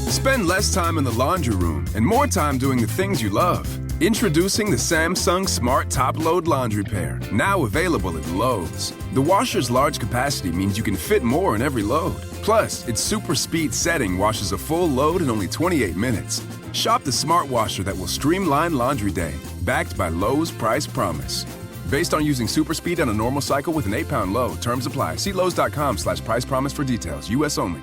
Spend less time in the laundry room and more time doing the things you love. Introducing the Samsung Smart Top Load Laundry Pair, now available at Lowe's. The washer's large capacity means you can fit more in every load. Plus, its super speed setting washes a full load in only 28 minutes. Shop the smart washer that will streamline laundry day, backed by Lowe's Price Promise. Based on using super speed on a normal cycle with an 8-pound load. Terms apply. See Lowe's.com/price promise for details. U.S. only.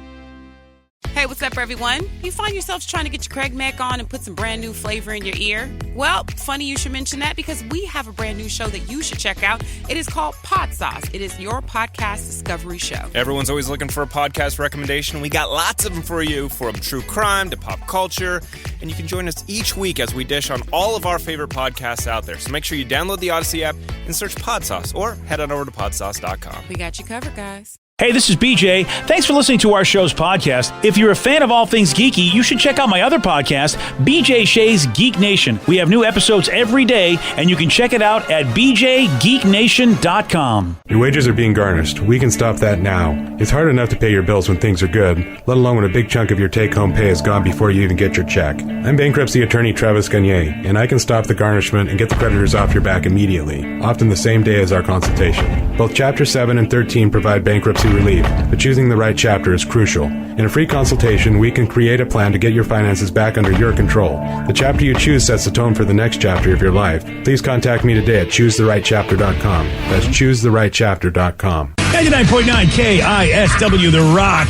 Hey, what's up, everyone? You find yourselves trying to get your Craig Mac on and put some brand new flavor in your ear? Well, funny you should mention that because we have a brand new show that you should check out. It is called Pod Sauce. It is your podcast discovery show. Everyone's always looking for a podcast recommendation. We got lots of them for you, from true crime to pop culture. And you can join us each week as we dish on all of our favorite podcasts out there. So make sure you download the Odyssey app and search Pod Sauce, or head on over to podsauce.com. We got you covered, guys. Hey, this is BJ. Thanks for listening to our show's podcast. If you're a fan of all things geeky, you should check out my other podcast, BJ Shea's Geek Nation. We have new episodes every day, and you can check it out at bjgeeknation.com. Your wages are being garnished. We can stop that now. It's hard enough to pay your bills when things are good, let alone when a big chunk of your take-home pay is gone before you even get your check. I'm bankruptcy attorney Travis Gagne, and I can stop the garnishment and get the creditors off your back immediately, often the same day as our consultation. Both Chapter 7 and 13 provide bankruptcy relief, but choosing the right chapter is crucial. In a free consultation, we can create a plan to get your finances back under your control. The chapter you choose sets the tone for the next chapter of your life. Please contact me today at choosetherightchapter.com. That's choosetherightchapter.com. 99.9 KISW, the Rock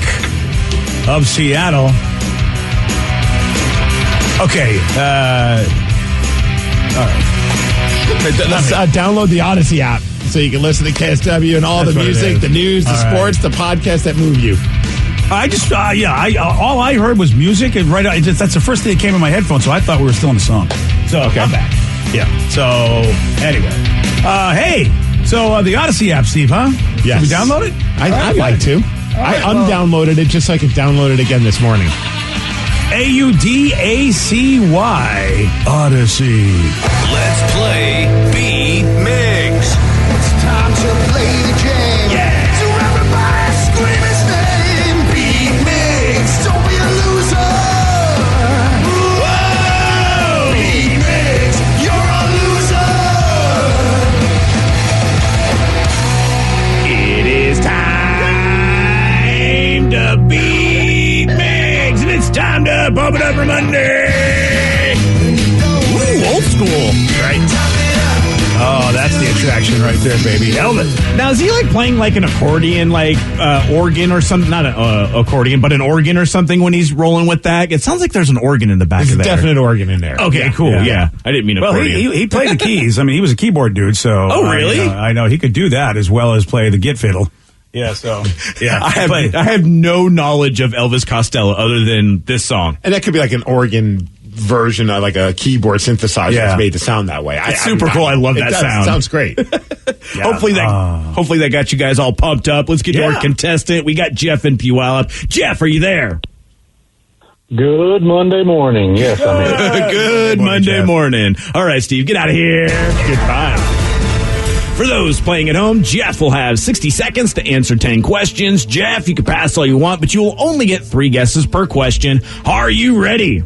of Seattle. Okay, all right. Let's download the Odyssey app so you can listen to KSW and all the music, the news, the sports, the podcasts that move you. I just, all I heard was music, and that's the first thing that came in my headphones, so I thought we were still in the song. So, okay. I'm back. Yeah. So, anyway. Hey, so the Odyssey app, Steve, huh? Yes. Did we download it? I'd like to. I undownloaded it just so I could download it again this morning. AUDACY Odyssey. Let's play Beat Mix. It's time to play the game. Yeah. So everybody scream his name. Beat Mix. Don't be a loser. Whoa. Beat Mix. You're a loser. It is time to beat Mix, and it's time to bump it up for Monday. Ooh, old school, right? Oh, that's the attraction right there, baby. Elvis. Now, is he like playing like an accordion, like organ or something? Not an accordion, but an organ or something when he's rolling with that? It sounds like there's an organ in the back of there. There's a definite organ in there. Okay, cool. Yeah. I didn't mean accordion. Well, he played the keys. I mean, he was a keyboard dude, so. Oh, really? I know he could do that as well as play the git fiddle. Yeah, so, yeah. I have no knowledge of Elvis Costello other than this song. And that could be like an organ version of like a keyboard synthesizer that's made to sound that way. It's super cool. I love that sound. It sounds great. Hopefully that got you guys all pumped up. Let's get to our contestant. We got Jeff in Puyallup. Jeff, are you there? Good Monday morning. Yes, I'm here. Good Monday morning. All right, Steve, get out of here. Goodbye. For those playing at home, Jeff will have 60 seconds to answer 10 questions. Jeff, you can pass all you want, but you will only get 3 guesses per question. Are you ready?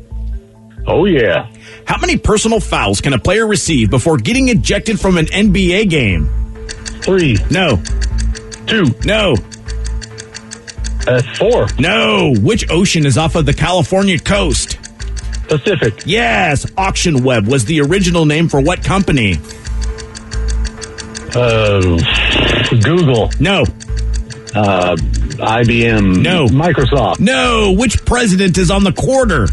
Oh, yeah. How many personal fouls can a player receive before getting ejected from an NBA game? 3. No. 2. No. 4. No. Which ocean is off of the California coast? Pacific. Yes. Auction Web was the original name for what company? Google. No. IBM. No. Microsoft. No. Which president is on the quarter?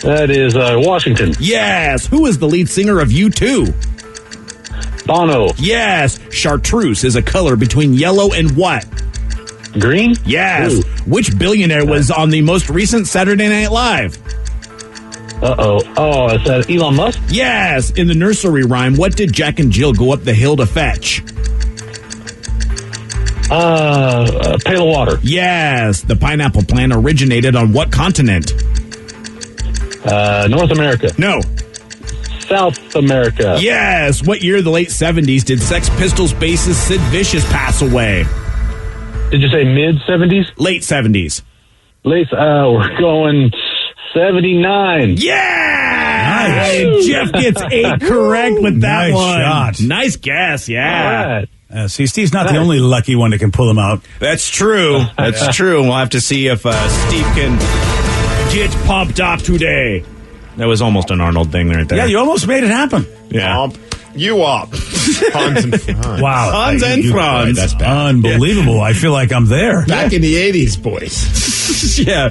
That is Washington. Yes. Who is the lead singer of U2? Bono. Yes. Chartreuse is a color between yellow and what? Green? Yes. Ooh. Which billionaire was on the most recent Saturday Night Live? Uh-oh. Oh, is that Elon Musk? Yes. In the nursery rhyme, what did Jack and Jill go up the hill to fetch? A pail of water. Yes. The pineapple plant originated on what continent? North America. No. South America. Yes. What year of the late 70s did Sex Pistols bassist Sid Vicious pass away? Did you say mid-70s? Late 70s. Lisa, we're going 79. Yeah! Nice. Jeff gets 8 correct with that Nice one. shot. Nice guess, yeah. All right. See, Steve's not the only lucky one that can pull them out. That's true. That's true. We'll have to see if Steve can get pumped up today. That was almost an Arnold thing right there. Yeah, you almost made it happen. Yeah. Pump you up. Hans and Franz. Wow. Hans and You- Franz. That's bad. Unbelievable. I feel like I'm there. Back in the 80s, boys. Yeah.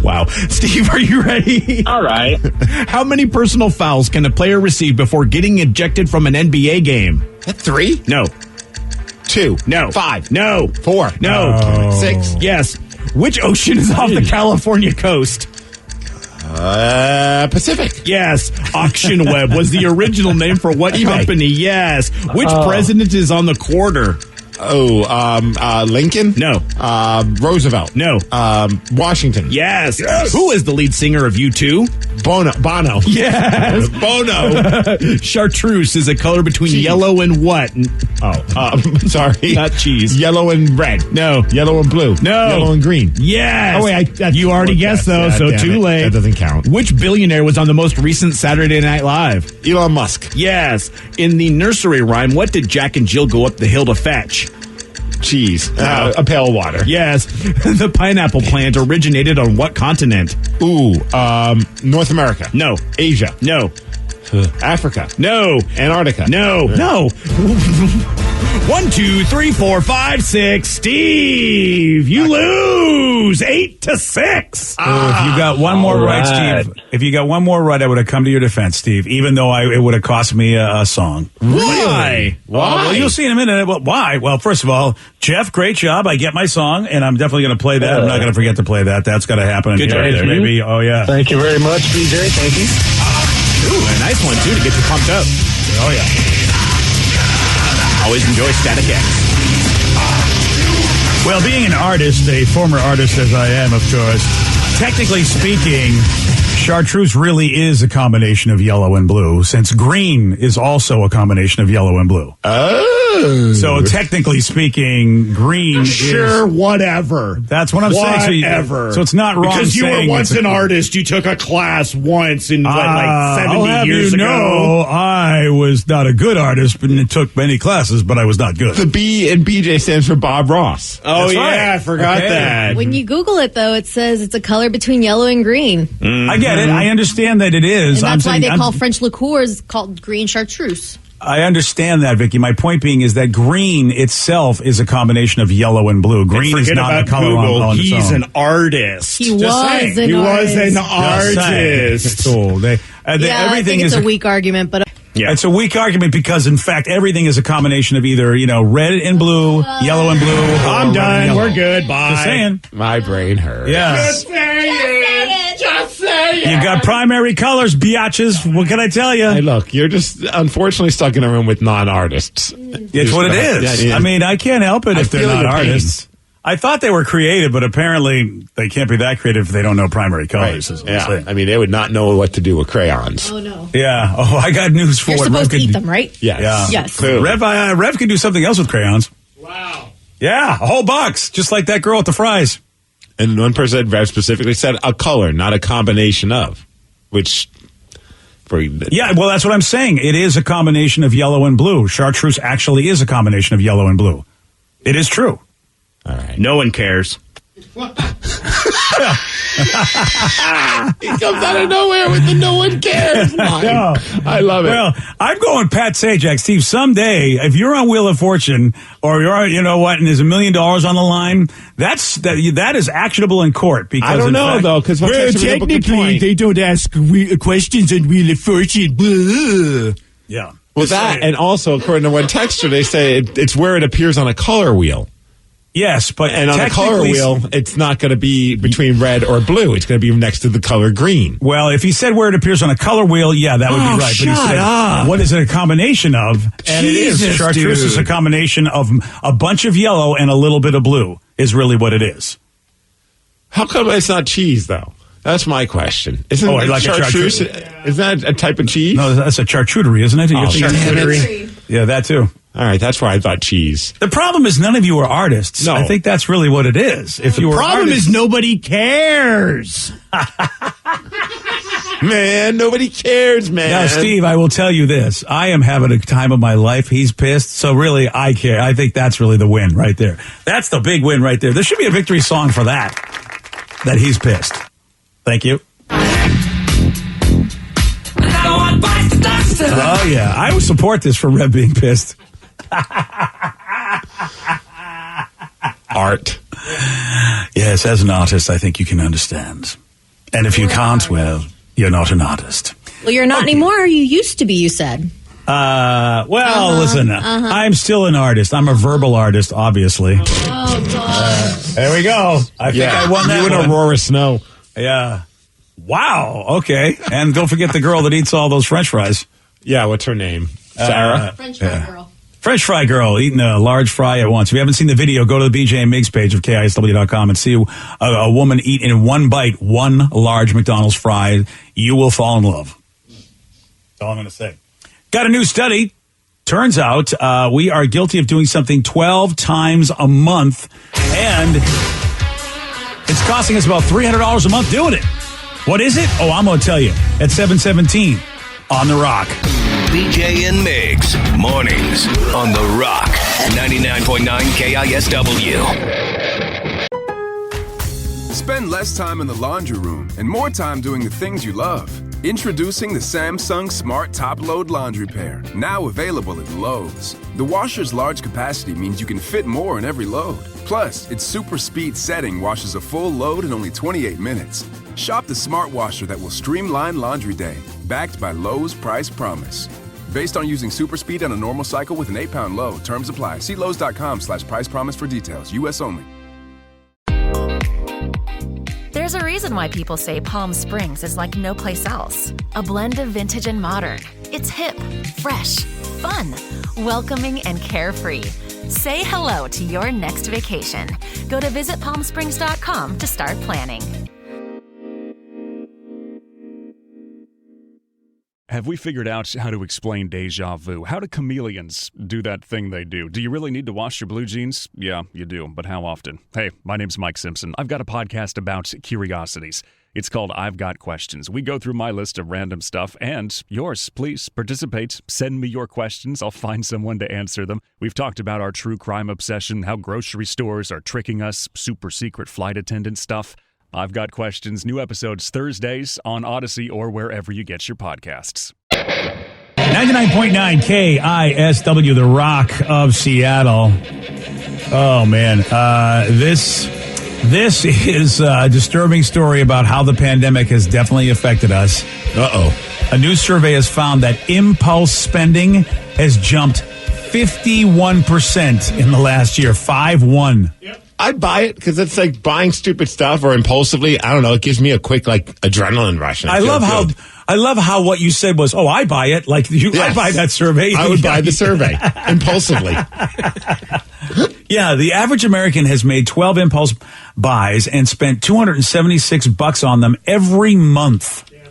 Wow. Steve, are you ready? All right. How many personal fouls can a player receive before getting ejected from an NBA game? 3, No. 2, No. 5, No. 4, No. 6. Yes. Which ocean is off the California coast? Pacific. Yes. Auction Web was the original name for what company? Yes. Which president is on the quarter? Lincoln? No. Roosevelt? No. Washington? Yes. Who is the lead singer of U2? Bono? Yes. Bono. Chartreuse is a color between Cheese. yellow and what? Sorry. Not cheese. Yellow and red. No. Yellow and blue. No. Yellow and green. Yes. Oh, wait, you already guessed, though, so damn too it. late. That doesn't count. Which billionaire was on the most recent Saturday Night Live? Elon Musk. Yes. In the nursery rhyme, what did Jack and Jill go up the hill to fetch? Cheese. A pail of water. Yes. The pineapple plant originated on what continent? North America. No. Asia. No. Africa. No. Antarctica. No. No. 1, 2, 3, 4, 5, 6. Steve, you lose 8-6. If you got one more right, Steve. If you got one more right, I would have come to your defense, Steve. Even though it would have cost me a song. Why? Well, you'll see in a minute. Well, why? Well, first of all, Jeff, great job. I get my song, and I'm definitely going to play that. I'm not going to forget to play that. That's got to happen. Good job, there, baby. Oh yeah. Thank you very much, BJ. Thank you. Ooh, a nice one, too, to get you pumped up. Oh yeah. Always enjoy Static X. Well, being an artist, a former artist as I am, of course, technically speaking, chartreuse really is a combination of yellow and blue, since green is also a combination of yellow and blue. Oh. So technically speaking, green Sure, is... whatever. That's what I'm saying. Whatever. So it's not wrong Because you were saying once it's an artist. You took a class once in, like, I'll 70 have years you ago. know, I was not a good artist, but it took many classes, but I was not good. The B in BJ stands for Bob Ross. Oh, That's yeah, right. I forgot Okay. that. When you Google it, though, it says it's a color between yellow and green. I get it. I understand that it is. And that's why they I'm- call French liqueurs called green chartreuse. I understand that, Vicky. My point being is that green itself is a combination of yellow and blue. Green is Forget not about a color Google. on its He's own. an artist. He was saying. an He was artist. an artist. So Yeah, I everything think it's is a weak argument, but Yeah. It's a weak argument because, in fact, everything is a combination of either, red and blue, yellow and blue. or I'm red and done. yellow. We're good. Bye. Just saying. My brain hurts. Yeah. Just say it. Just say it. You got primary colors, biatches. What can I tell you? Hey, look, you're just unfortunately stuck in a room with non-artists. It's what it is. Yeah. I mean, I can't help it I if they're feel not your pain. artists. I thought they were creative, but apparently they can't be that creative if they don't know primary colors. is what I'm Yeah, saying. I mean, they would not know what to do with crayons. oh no. Yeah. Oh, I got news for You're what supposed to Rev eat could- them, right? Yes. Yeah. Yes. Clearly. Rev can do something else with crayons. Wow. Yeah, a whole box, just like that girl at the fries. And one person, Rev specifically said a color, not a combination of, which for Yeah, well, that's what I'm saying. It is a combination of yellow and blue. Chartreuse actually is a combination of yellow and blue. It is true. All right. No one cares. He comes out of nowhere with the no one cares line. No. I love it. Well, I'm going Pat Sajak. Steve, someday, if you're on Wheel of Fortune or you're on, and there's $1 million on the line, that is actionable in court. Because I don't in know, fact- though, because they don't ask questions on Wheel of Fortune. Yeah. Well, that, and also, according to one texture, they say it's where it appears on a color wheel. Yes, but And on a color technically- wheel, it's not going to be between red or blue. It's going to be next to the color green. Well, if he said where it appears on a color wheel, yeah, that would be right. But he shut said, up. what is it a combination of? And Jesus, it is. Chartreuse dude. is a combination of a bunch of yellow and a little bit of blue is really what it is. How come it's not cheese, though? That's my question. Isn't Oh, it like a chartreuse? chartreuse? Is that a type of cheese? No, that's a charcuterie, isn't it? You have to- charcuterie. Yeah, that too. All right, that's why I thought cheese. The problem is none of you are artists. No. I think that's really what it is. If you The were problem artists, is nobody cares. Man, nobody cares, man. Now, Steve, I will tell you this. I am having a time of my life. He's pissed. So really, I care. I think that's really the win right there. That's the big win right there. There should be a victory song for that he's pissed. Thank you. Oh, yeah. I would support this for Rev being pissed. Art. Yes, as an artist, I think you can understand. And if you can't, well, you're not an artist. Well, you're not anymore. You used to be, you said. Listen, I'm still an artist. I'm a verbal artist, obviously. Oh, God. There we go. I think I won that You and one. Aurora Snow. Yeah. Wow. Okay. And don't forget the girl that eats all those French fries. Yeah, what's her name? Sarah? French fry girl. French fry girl eating a large fry at once. If you haven't seen the video, go to the BJ and Migs page of KISW.com and see a woman eat in one bite one large McDonald's fry. You will fall in love. That's all I'm going to say. Got a new study. Turns out we are guilty of doing something 12 times a month, and it's costing us about $300 a month doing it. What is it? Oh, I'm going to tell you. At 7:17 on The Rock. BJ and Migs, mornings on The Rock, 99.9 KISW. Spend less time in the laundry room and more time doing the things you love. Introducing the Samsung Smart Top Load Laundry Pair, now available at Lowe's. The washer's large capacity means you can fit more in every load. Plus, its super speed setting washes a full load in only 28 minutes. Shop the smart washer that will streamline laundry day, backed by Lowe's Price Promise. Based on using super speed on a normal cycle with an 8-pound load. Terms apply. See Lowe's.com/price promise for details. U.S. only. There's a reason why people say Palm Springs is like no place else. A blend of vintage and modern. It's hip, fresh, fun, welcoming, and carefree. Say hello to your next vacation. Go to visitpalmsprings.com to start planning. Have we figured out how to explain deja vu? How do chameleons do that thing they do? Do you really need to wash your blue jeans? Yeah, you do, but how often? Hey, my name's Mike Simpson. I've got a podcast about curiosities. It's called I've Got Questions. We go through my list of random stuff and yours. Please participate. Send me your questions. I'll find someone to answer them. We've talked about our true crime obsession, how grocery stores are tricking us, super secret flight attendant stuff. I've Got Questions. New episodes Thursdays on Odyssey or wherever you get your podcasts. 99.9 KISW, The Rock of Seattle. Oh, man. This is a disturbing story about how the pandemic has definitely affected us. Uh-oh. A new survey has found that impulse spending has jumped 51% in the last year. 5-1. Yep. I buy it because it's like buying stupid stuff or impulsively. I don't know. It gives me a quick adrenaline rush. I love how what you said was, oh, I buy it. Like you, yes. I buy that survey. I would buy the survey impulsively. Yeah, the average American has made 12 impulse buys and spent $276 on them every month. Yeah.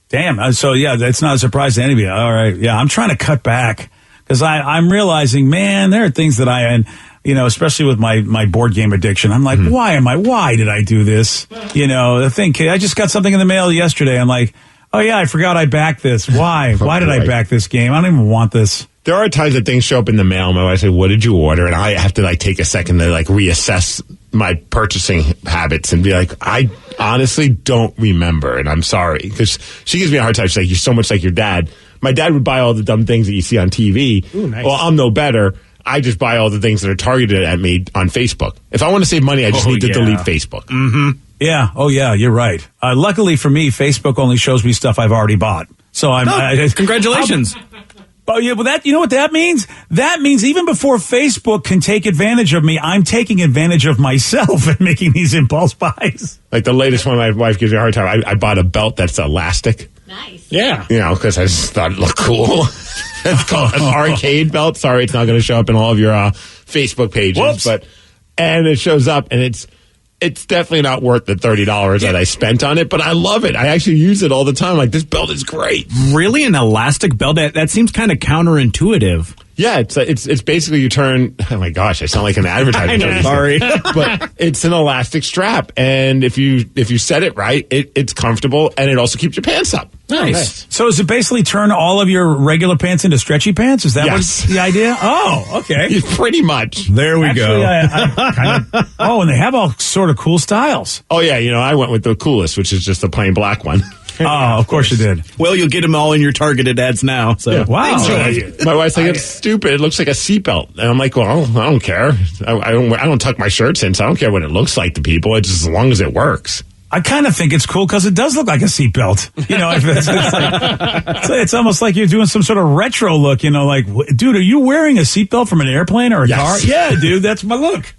Damn. So yeah, that's not a surprise to any of you. All right. Yeah, I'm trying to cut back because I'm realizing, man, there are things that especially with my board game addiction, I'm like, why did I do this? I just got something in the mail yesterday. I'm like, oh yeah, I forgot I backed this. Why? Why did I back this game? I don't even want this. There are times that things show up in the mail. My wife said, what did you order? And I have to take a second to reassess my purchasing habits and be like, I honestly don't remember. And I'm sorry because she gives me a hard time. She's like, you're so much like your dad. My dad would buy all the dumb things that you see on TV. Ooh, nice. Well, I'm no better. I just buy all the things that are targeted at me on Facebook. If I want to save money, I just need to delete Facebook. Mm-hmm. Yeah. Oh, yeah. You're right. Luckily for me, Facebook only shows me stuff I've already bought. So congratulations. Oh, yeah. Well, you know what that means? That means even before Facebook can take advantage of me, I'm taking advantage of myself and making these impulse buys. Like the latest one, my wife gives me a hard time. I bought a belt that's elastic. Nice. Yeah. Because I just thought it looked cool. It's called an arcade belt. Sorry, it's not going to show up in all of your Facebook pages. Whoops. And it shows up, and it's definitely not worth the $30 that I spent on it, but I love it. I actually use it all the time. Like, this belt is great. Really? An elastic belt? That seems kind of counterintuitive. Yeah, it's basically you turn. Oh my gosh, I sound like an advertisement. Sorry, but it's an elastic strap, and if you set it right, it's comfortable, and it also keeps your pants up. Nice. So is it basically turn all of your regular pants into stretchy pants? Is that what's the idea? Oh, okay. Pretty much. There we go. I kind of. Oh, and they have all sort of cool styles. Oh yeah, I went with the coolest, which is just a plain black one. Oh, of course you did. Well, you'll get them all in your targeted ads now. So wow. My wife's like, it's stupid. It looks like a seatbelt, and I'm like, well, I don't care. I don't tuck my shirts in, so I don't care what it looks like to people. It's just as long as it works. I kind of think it's cool because it does look like a seatbelt. It's almost like you're doing some sort of retro look. Like, dude, are you wearing a seatbelt from an airplane or a car? Yeah, dude, that's my look.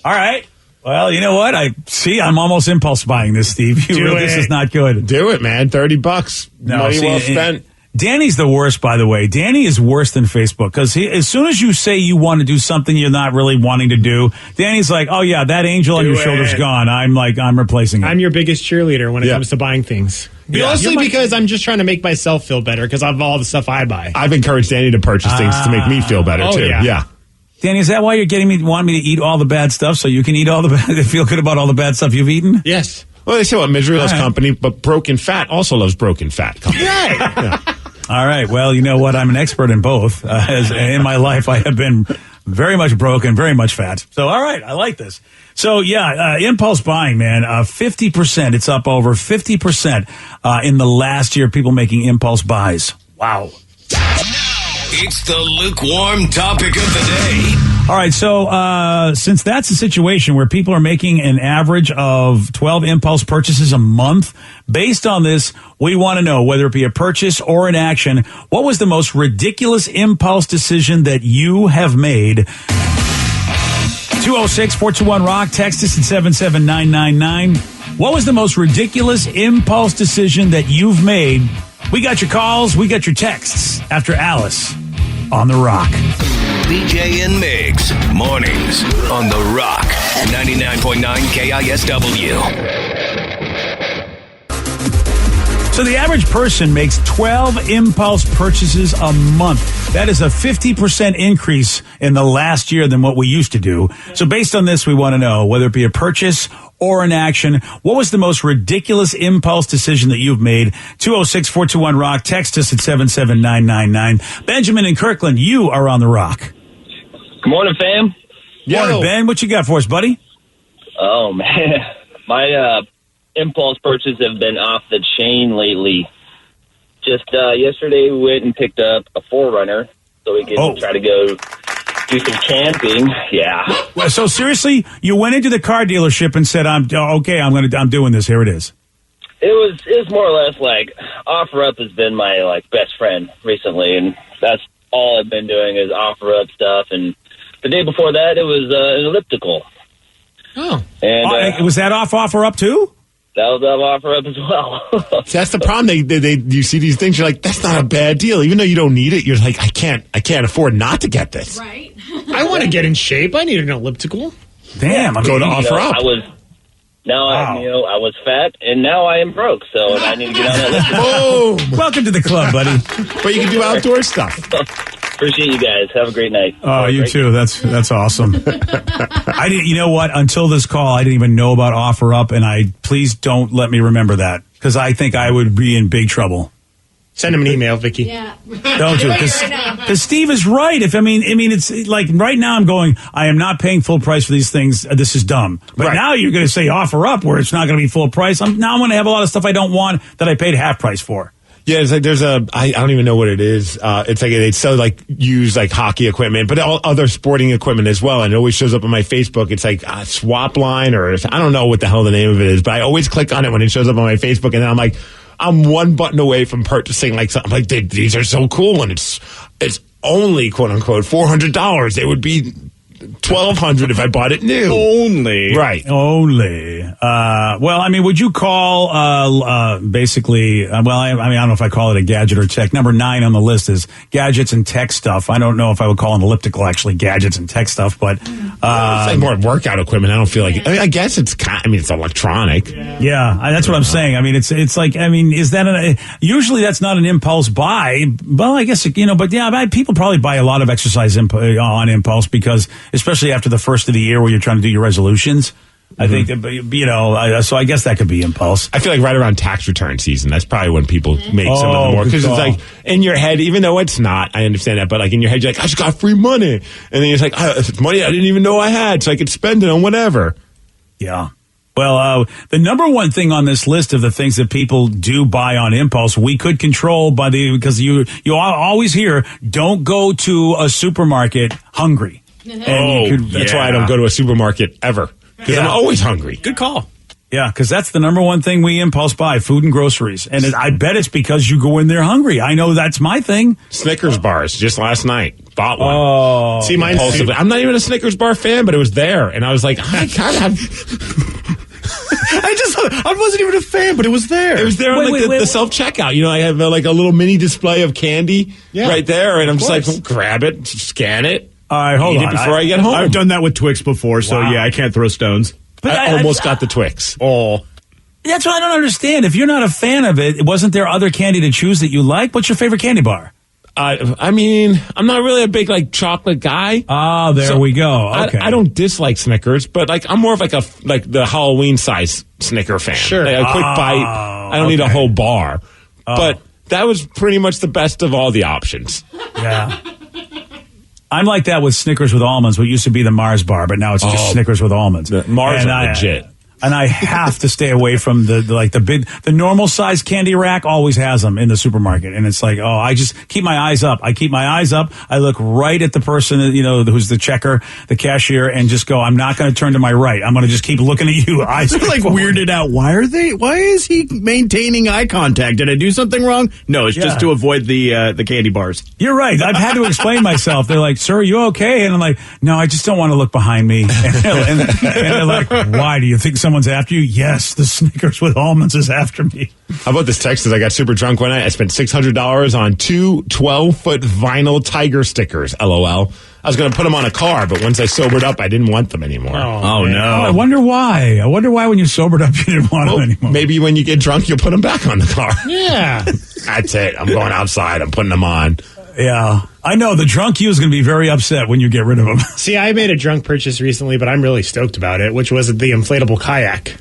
All right. Well, you know what? I'm almost impulse buying this, Steve. This is not good. Do it, man. $30. No, money well spent. Danny's the worst, by the way. Danny is worse than Facebook because as soon as you say you want to do something you're not really wanting to do, Danny's like, oh yeah, that angel on your shoulder's gone. I'm replacing it. I'm your biggest cheerleader when it comes to buying things. Mostly because I'm just trying to make myself feel better because of all the stuff I buy. I've encouraged Danny to purchase things to make me feel better too. Yeah. Danny, is that why you're want me to eat all the bad stuff so you can eat all feel good about all the bad stuff you've eaten? Yes. Well, they say what misery loves company, but broken fat also loves broken fat company. Right. All right. Well, you know what? I'm an expert in both. As in my life, I have been very much broken, very much fat. So, all right. I like this. So, impulse buying, man, 50%. It's up over 50% in the last year, people making impulse buys. Wow. It's the lukewarm topic of the day. All right, so since that's a situation where people are making an average of 12 impulse purchases a month, based on this, we want to know, whether it be a purchase or an action, what was the most ridiculous impulse decision that you have made? 206-421-ROCK, text us at 77999. What was the most ridiculous impulse decision that you've made? We got your calls, we got your texts after Alice on The Rock. BJ and Migs, mornings on The Rock, 99.9 KISW. So the average person makes 12 impulse purchases a month. That is a 50% increase in the last year than what we used to do. So based on this, we want to know, whether it be a purchase or an action, what was the most ridiculous impulse decision that you've made? 206-421-ROCK. Text us at 77999. Benjamin in Kirkland, you are on The Rock. Good morning, fam. Morning, Ben. What you got for us, buddy? Oh, man. My impulse purchases have been off the chain lately. Just yesterday, we went and picked up a 4Runner so we could try to go do some camping. Yeah. So seriously, you went into the car dealership and said, I'm doing this. Here it is. It was more or less like OfferUp has been my best friend recently, and that's all I've been doing is OfferUp stuff. And the day before that, it was an elliptical. Oh. And was that off OfferUp too? That was off OfferUp as well. See, that's the problem. You see these things, you're like, that's not a bad deal. Even though you don't need it, you're like, I can't afford not to get this. Right. I want to get in shape. I need an elliptical. Damn, go to OfferUp. I was fat, and now I am broke, so I need to get on that list. Boom! Welcome to the club, buddy. But you can do outdoor stuff. Appreciate you guys. Have a great night. Oh, you too. That's awesome. I didn't. You know what? Until this call, I didn't even know about OfferUp, and please don't let me remember that, because I think I would be in big trouble. Send him an email, Vicky. Yeah. Don't do it, because Steve is right. It's like right now I'm going, I am not paying full price for these things. This is dumb. But now you're going to say OfferUp where it's not going to be full price. I'm going to have a lot of stuff I don't want that I paid half price for. Yeah, it's like I don't even know what it is. It's like they sell used hockey equipment, but all other sporting equipment as well. And it always shows up on my Facebook. It's like Swap Line, or I don't know what the hell the name of it is, but I always click on it when it shows up on my Facebook, and then I'm like, I'm one button away from purchasing something. I'm like, these are so cool, and it's only quote unquote $400. It would be $1,200 if I bought it new. Only. Right. Only. Well, I mean, would you call basically, I don't know if I call it a gadget or tech. Number 9 on the list is gadgets and tech stuff. I don't know if I would call an elliptical actually gadgets and tech stuff, but it's like more workout equipment. I don't feel like I guess it's it's electronic. Yeah, that's what I'm saying. I mean, it's like, I mean, is that usually that's not an impulse buy? Well, I guess, but yeah, people probably buy a lot of exercise on impulse because, especially after the first of the year where you're trying to do your resolutions. I think that, so I guess that could be impulse. I feel like right around tax return season, that's probably when people make some of the more, because it's like in your head, even though it's not, I understand that, but like in your head, you're like, I just got free money. And then you're like, it's money I didn't even know I had, so I could spend it on whatever. Yeah. Well, the number one thing on this list of the things that people do buy on impulse, we could control because you always hear, don't go to a supermarket hungry. That's why I don't go to a supermarket ever. Because I'm always hungry. Good call. Yeah, because that's the number one thing we impulse buy, food and groceries. And I bet it's because you go in there hungry. I know that's my thing. Snickers bars, just last night. Bought one. Oh. See, I'm not even a Snickers bar fan, but it was there. And I was like, I kind of I wasn't even a fan, but it was there. It was there on the self-checkout. I have like a little mini display of candy right there. And I'm just like, grab it, scan it. All right, hold on. Eat it before I get home. I've done that with Twix before, so yeah, I can't throw stones. But I almost got the Twix. Oh. That's what I don't understand. If you're not a fan of it, wasn't there other candy to choose that you like? What's your favorite candy bar? I mean, I'm not really a big chocolate guy. Ah, there we go. Okay. I don't dislike Snickers, but I'm more of the Halloween size Snicker fan. Sure. Like a quick bite. I don't need a whole bar. But that was pretty much the best of all the options. Yeah. I'm like that with Snickers with almonds. What used to be the Mars bar, but now it's just Snickers with almonds. Mars are legit. And I have to stay away from the normal size candy rack always has them in the supermarket. And it's like, I just keep my eyes up. I keep my eyes up. I look right at the person, who's the checker, the cashier, and just go, I'm not going to turn to my right. I'm going to just keep looking at you. Eyes They're like weirded out. Why is he maintaining eye contact? Did I do something wrong? No, it's just to avoid the candy bars. You're right. I've had to explain myself. They're like, sir, are you okay? And I'm like, no, I just don't want to look behind me. And they're like, why? Do you think someone's after you? Yes, the Snickers with almonds is after me. How about this text? I got super drunk one night. I spent $600 on 2 12-foot vinyl tiger stickers. LOL. I was going to put them on a car, but once I sobered up, I didn't want them anymore. Oh no. I wonder why. When you sobered up, you didn't want them anymore. Maybe when you get drunk, you'll put them back on the car. Yeah. That's it. I'm going outside. I'm putting them on. Yeah. I know the drunk you is going to be very upset when you get rid of them. See, I made a drunk purchase recently, but I'm really stoked about it, which was the inflatable kayak.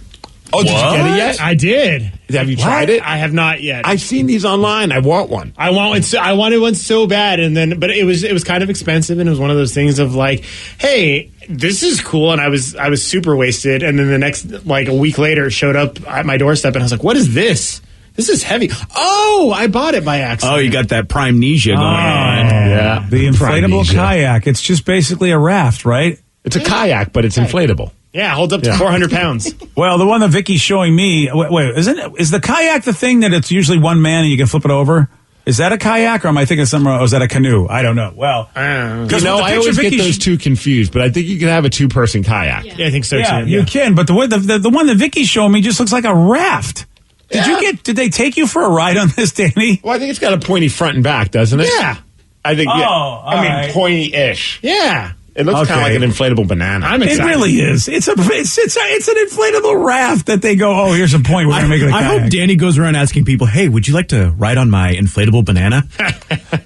Oh, did you get it yet? I did. Have you tried it? I have not yet. I've seen these online. I want one. I wanted one so bad, but it was kind of expensive, and it was one of those things of like, hey, this is cool, and I was super wasted, and then the next a week later it showed up at my doorstep, and I was like, what is this? This is heavy. Oh, I bought it by accident. Oh, you got that primnesia going on. Yeah. The inflatable kayak. It's just basically a raft, right? It's a kayak, but it's inflatable. Yeah, holds up to 400 pounds. Well, the one that Vicky's showing me, is the kayak the thing that it's usually one man and you can flip it over? Is that a kayak, or am I thinking something? Or is that a canoe? I don't know. Well, I always get those two confused, but I think you can have a 2-person kayak. Yeah, I think so too. Yeah, you can. But the one that Vicky's showing me just looks like a raft. Did they take you for a ride on this, Danny? Well, I think it's got a pointy front and back, doesn't it? Yeah. I think. Pointy-ish. Yeah. It looks kind of like an inflatable banana. I'm excited. It really is. It's an inflatable raft that they go, oh, here's a point. We're going to make it a kayak. I hope Danny goes around asking people, hey, would you like to ride on my inflatable banana?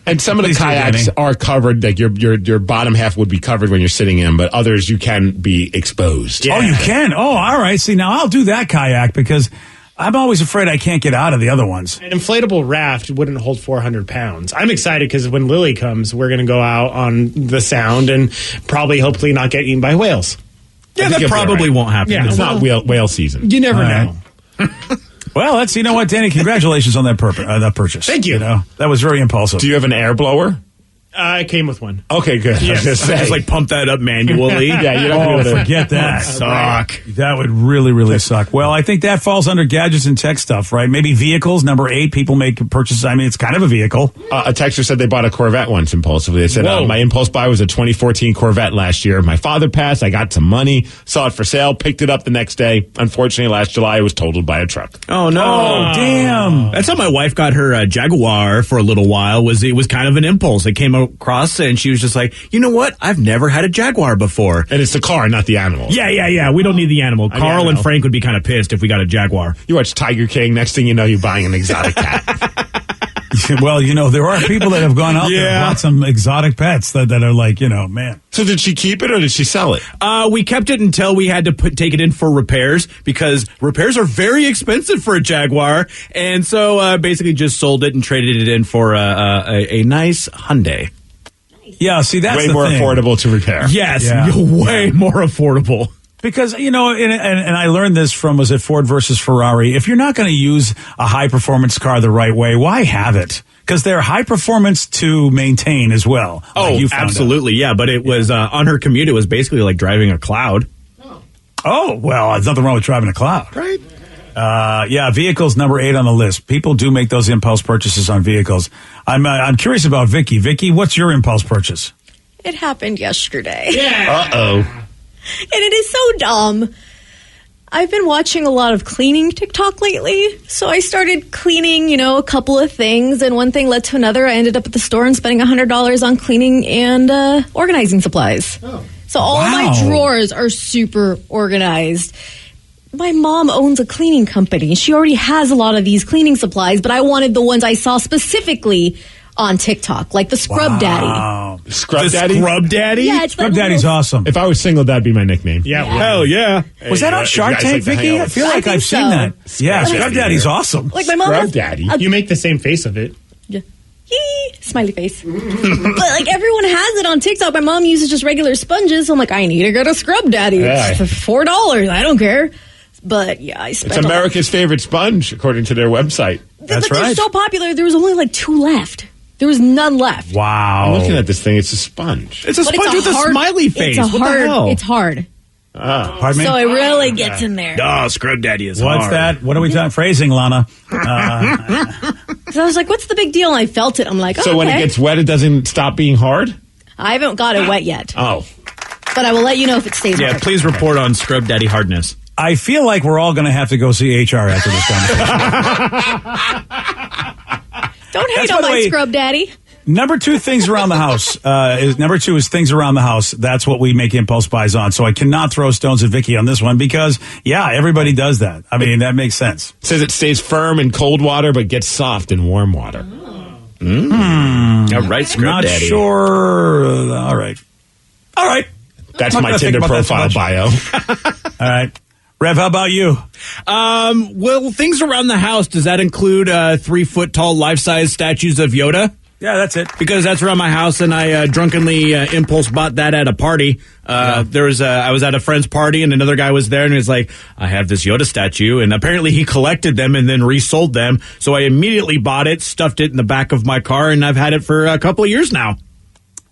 And some of the kayaks are covered, like your bottom half would be covered when you're sitting in, but others you can be exposed. Yeah. Oh, you can? Oh, all right. See, now I'll do that kayak because I'm always afraid I can't get out of the other ones. An inflatable raft wouldn't hold 400 pounds. I'm excited because when Lily comes, we're going to go out on the Sound and hopefully not get eaten by whales. Yeah, that probably won't happen. Yeah, it's not whale season. You never know. Well, you know what, Danny? Congratulations on that purchase. Thank you. That was very impulsive. Do you have an air blower? It came with one. Okay, good. Yes. I was gonna say. Just like pump that up manually. Yeah, you don't forget that. Suck. That would really, really suck. Well, I think that falls under gadgets and tech stuff, right? Maybe vehicles. Number 8, people make purchases. I mean, it's kind of a vehicle. A texter said they bought a Corvette once impulsively. They said, my impulse buy was a 2014 Corvette last year. My father passed. I got some money, saw it for sale, picked it up the next day. Unfortunately, last July, it was totaled by a truck. Oh, no. Oh, damn. That's how my wife got her Jaguar for a little while. It was kind of an impulse. It came across and she was just like, you know what? I've never had a Jaguar before. And it's the car, not the animal. Yeah. We don't need the animal. Carl and Frank would be kind of pissed if we got a Jaguar. You watch Tiger King. Next thing you know, you're buying an exotic cat. Well, there are people that have gone out there and bought some exotic pets that are like, man. So did she keep it or did she sell it? We kept it until we had to take it in for repairs because repairs are very expensive for a Jaguar. And so basically just sold it and traded it in for a nice Hyundai. Yeah, see, that's way the more thing. affordable to repair. Yes, way more affordable. Because, and I learned this from, was it Ford versus Ferrari? If you're not going to use a high-performance car the right way, why have it? Because they're high performance to maintain as well. Oh, absolutely, yeah. But it was, on her commute, it was basically like driving a cloud. Oh, well, there's nothing wrong with driving a cloud. Right. Vehicles, number 8 on the list. People do make those impulse purchases on vehicles. I'm curious about Vicky. Vicky, what's your impulse purchase? It happened yesterday. Yeah. Uh-oh. And it is so dumb. I've been watching a lot of cleaning TikTok lately. So I started cleaning, a couple of things. And one thing led to another. I ended up at the store and spending $100 on cleaning and organizing supplies. Oh. So all my drawers are super organized. My mom owns a cleaning company. She already has a lot of these cleaning supplies. But I wanted the ones I saw specifically on TikTok, like the Scrub Daddy. Scrub Daddy? Scrub Daddy? Yeah, it's Scrub Daddy's awesome. If I was single, that'd be my nickname. Yeah. Hell yeah. Was that on Shark Tank, Vicky? I feel like I've seen that. Yeah, Scrub Daddy's awesome. Like my mom Scrub has Daddy. You make the same face of it. Yeah. Smiley face. But like everyone has it on TikTok. My mom uses just regular sponges. So I'm like, I need to go to Scrub Daddy. Yeah. It's $4. I don't care. But yeah, I spent It's America's favorite sponge, according to their website. That's but right. They're so popular. There was only like 2 left. There was none left. Wow. I'm looking at this thing. It's a sponge. It's a sponge with a smiley face. It's what the hell? It's hard. Pardon me? So it really gets in there. Oh, Scrub Daddy is What's hard. that? What are we talking? Phrasing, Lana. So I was like, what's the big deal? And I felt it. I'm like, So when it gets wet, it doesn't stop being hard? I haven't got it wet yet. Oh. But I will let you know if it stays Yeah, hard. please report on Scrub Daddy hardness. I feel like we're all going to have to go see HR after this conversation. Don't hate That's, on by the my way, Scrub Daddy. Number 2, things around the house. Number 2 is things around the house. That's what we make impulse buys on. So I cannot throw stones at Vicky on this one because, everybody does that. I mean, that makes sense. It says it stays firm in cold water but gets soft in warm water. All right, Scrub Not Daddy. sure. All right. That's I'm not my gonna think Tinder about that profile so bio. All right. Rev, how about you? Well, things around the house, does that include 3-foot-tall life-size statues of Yoda? Yeah, that's it. Because that's around my house, and I drunkenly impulse bought that at a party. I was at a friend's party, and another guy was there, and he was like, I have this Yoda statue, and apparently he collected them and then resold them. So I immediately bought it, stuffed it in the back of my car, and I've had it for a couple of years now.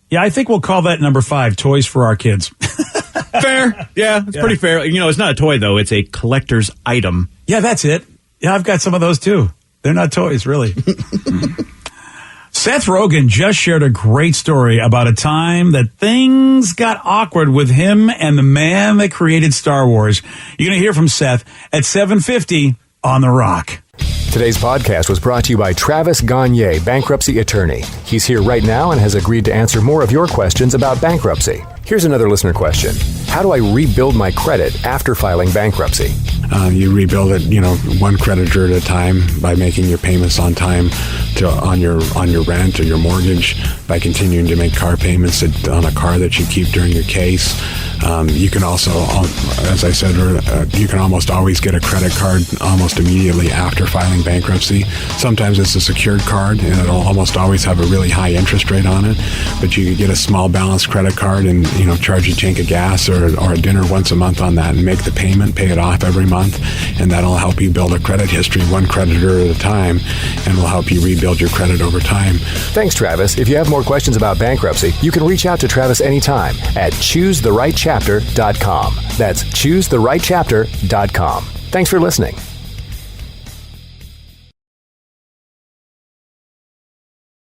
Yeah, I think we'll call that number 5, toys for our kids. Fair. Yeah, it's pretty fair. It's not a toy, though. It's a collector's item. Yeah, that's it. Yeah, I've got some of those, too. They're not toys, really. Seth Rogen just shared a great story about a time that things got awkward with him and the man that created Star Wars. You're going to hear from Seth at 7:50 on The Rock. Today's podcast was brought to you by Travis Gagne, bankruptcy attorney. He's here right now and has agreed to answer more of your questions about bankruptcy. Here's another listener question. How do I rebuild my credit after filing bankruptcy? You rebuild it, one creditor at a time by making your payments on time on your rent or your mortgage, by continuing to make car payments on a car that you keep during your case. You can also, as I said, you can almost always get a credit card almost immediately after filing bankruptcy. Sometimes it's a secured card, and it'll almost always have a really high interest rate on it. But you can get a small balance credit card and charge a tank of gas or a dinner once a month on that and make the payment, pay it off every month, and that'll help you build a credit history one creditor at a time, and will help you rebuild your credit over time. Thanks, Travis. If you have more questions about bankruptcy, you can reach out to Travis anytime at choosetherightchapter.com. That's choosetherightchapter.com. Thanks for listening.